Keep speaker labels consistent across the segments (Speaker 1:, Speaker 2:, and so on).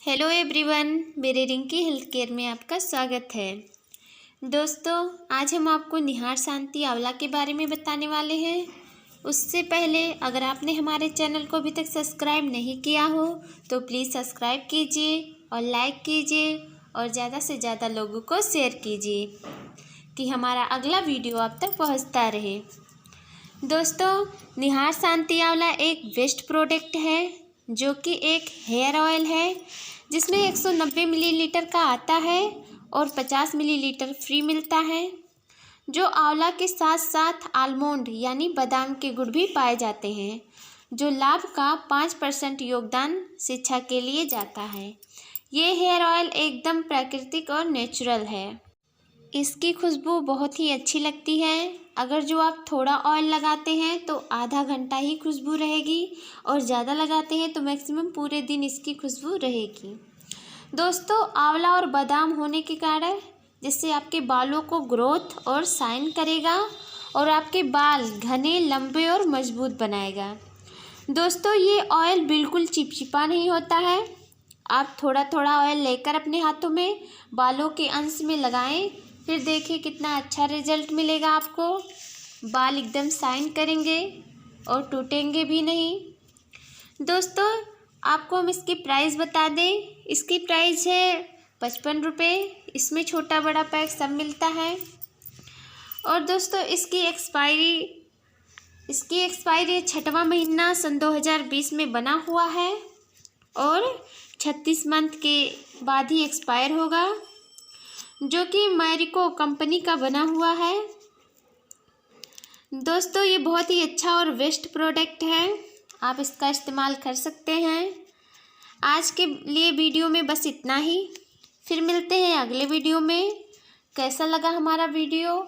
Speaker 1: Hello everyone, मेरे Rinki health care में आपका स्वागत है। दोस्तों, आज हम आपको निहार शांति आंवला के बारे में बताने वाले हैं। उससे पहले अगर आपने हमारे चैनल को अभी तक सब्सक्राइब नहीं किया हो तो प्लीज़ सब्सक्राइब कीजिए और लाइक कीजिए और ज़्यादा से ज़्यादा लोगों को शेयर कीजिए कि हमारा अगला वीडियो आप तक पहुंचता रहे। दोस्तों, निहार शांति आंवला एक बेस्ट प्रोडक्ट है जो कि एक हेयर ऑयल है जिसमें 190 मिलीलीटर का आता है और 50 मिलीलीटर फ्री मिलता है, जो आंवला के साथ साथ आलमंड यानी बादाम के गुण भी पाए जाते हैं, जो लाभ का 5% योगदान शिक्षा के लिए जाता है। ये हेयर ऑयल एकदम प्राकृतिक और नेचुरल है। इसकी खुशबू बहुत ही अच्छी लगती है। अगर जो आप थोड़ा ऑयल लगाते हैं तो आधा घंटा ही खुशबू रहेगी और ज़्यादा लगाते हैं तो मैक्सिमम पूरे दिन इसकी खुशबू रहेगी। दोस्तों, आंवला और बादाम होने के कारण जिससे आपके बालों को ग्रोथ और शाइन करेगा और आपके बाल घने, लंबे और मजबूत बनाएगा। दोस्तों, ये ऑयल बिल्कुल चिपचिपा नहीं होता है। आप थोड़ा थोड़ा ऑयल लेकर अपने हाथों में बालों के अंश में लगाएं, फिर देखिए कितना अच्छा रिजल्ट मिलेगा आपको। बाल एकदम शाइन करेंगे और टूटेंगे भी नहीं। दोस्तों, आपको हम इसकी प्राइस बता दें। इसकी प्राइस है 55 रुपये। इसमें छोटा बड़ा पैक सब मिलता है। और दोस्तों, इसकी एक्सपायरी 6वां महीना सन 2020 में बना हुआ है और 36 मंथ के बाद ही एक्सपायर होगा, जो कि मैरिको कंपनी का बना हुआ है। दोस्तों, ये बहुत ही अच्छा और बेस्ट प्रोडक्ट है, आप इसका इस्तेमाल कर सकते हैं। आज के लिए वीडियो में बस इतना ही। फिर मिलते हैं अगले वीडियो में। कैसा लगा हमारा वीडियो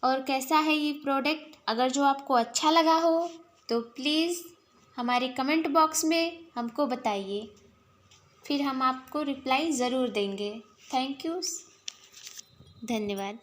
Speaker 1: और कैसा है ये प्रोडक्ट, अगर जो आपको अच्छा लगा हो तो प्लीज़ हमारे कमेंट बॉक्स में हमको बताइए, फिर हम आपको रिप्लाई ज़रूर देंगे। थैंक यू, धन्यवाद।